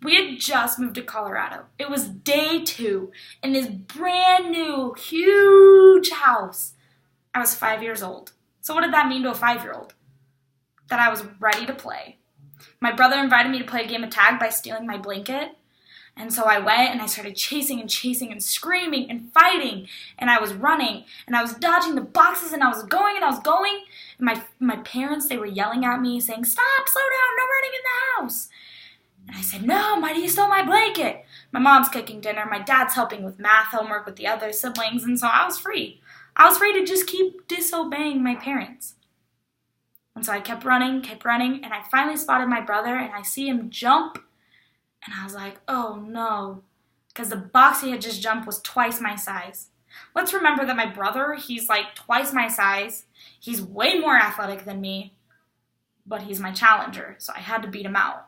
We had just moved to Colorado. It was day 2 in this brand new, huge house. I was 5 years old. So what did that mean to a 5-year-old? That I was ready to play. My brother invited me to play a game of tag by stealing my blanket. And so I went and I started chasing and screaming and fighting. And I was running and I was dodging the boxes and I was going. And my parents, they were yelling at me saying, "Stop, slow down, no running in the house." And I said, "No, Mighty, you stole my blanket." My mom's cooking dinner. My dad's helping with math homework with the other siblings. And so I was free. I was free to just keep disobeying my parents. And so I kept running. And I finally spotted my brother and I see him jump. And I was like, oh no, because the box he had just jumped was twice my size. Let's remember that my brother, he's like twice my size. He's way more athletic than me, but he's my challenger, so I had to beat him out.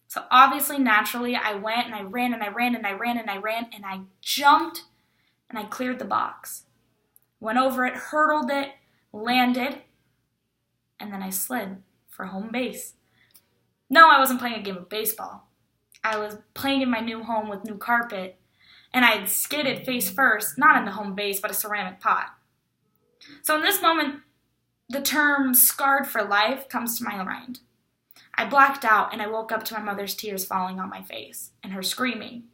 So obviously, naturally, I went and I ran and I jumped and I cleared the box. Went over it, hurdled it, landed, and then I slid for home base. No, I wasn't playing a game of baseball. I was playing in my new home with new carpet, and I had skidded face first, not into home base, but a ceramic pot. So in this moment, the term scarred for life comes to my mind. I blacked out, and I woke up to my mother's tears falling on my face, and her screaming.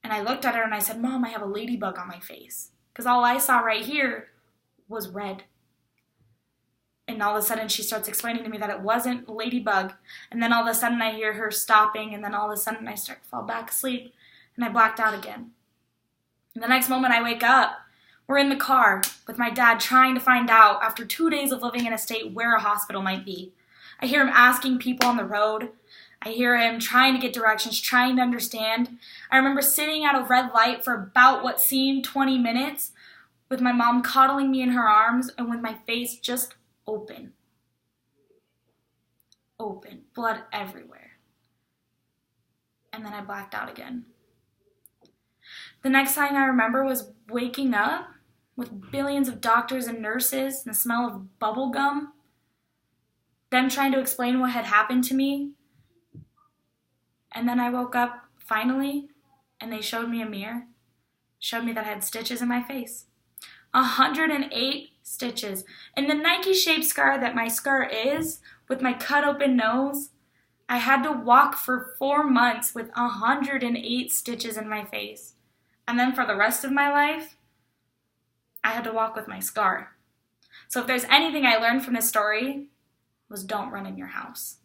And I looked at her, and I said, "Mom, I have a ladybug on my face," because all I saw right here was red. And all of a sudden, she starts explaining to me that it wasn't a ladybug. And then all of a sudden, I hear her stopping. And then all of a sudden, I start to fall back asleep. And I blacked out again. And the next moment I wake up, we're in the car with my dad trying to find out, after 2 days of living in a state, where a hospital might be. I hear him asking people on the road. I hear him trying to get directions, trying to understand. I remember sitting at a red light for about what seemed 20 minutes with my mom coddling me in her arms and with my face just open, blood everywhere. And then I blacked out again. The next thing I remember was waking up with billions of doctors and nurses and the smell of bubble gum, them trying to explain what had happened to me. And then I woke up finally, and they showed me a mirror, showed me that I had stitches in my face. 108 stitches. And the Nike-shaped scar that my scar is, with my cut-open nose, I had to walk for 4 months with 108 stitches in my face. And then for the rest of my life, I had to walk with my scar. So if there's anything I learned from this story, was don't run in your house.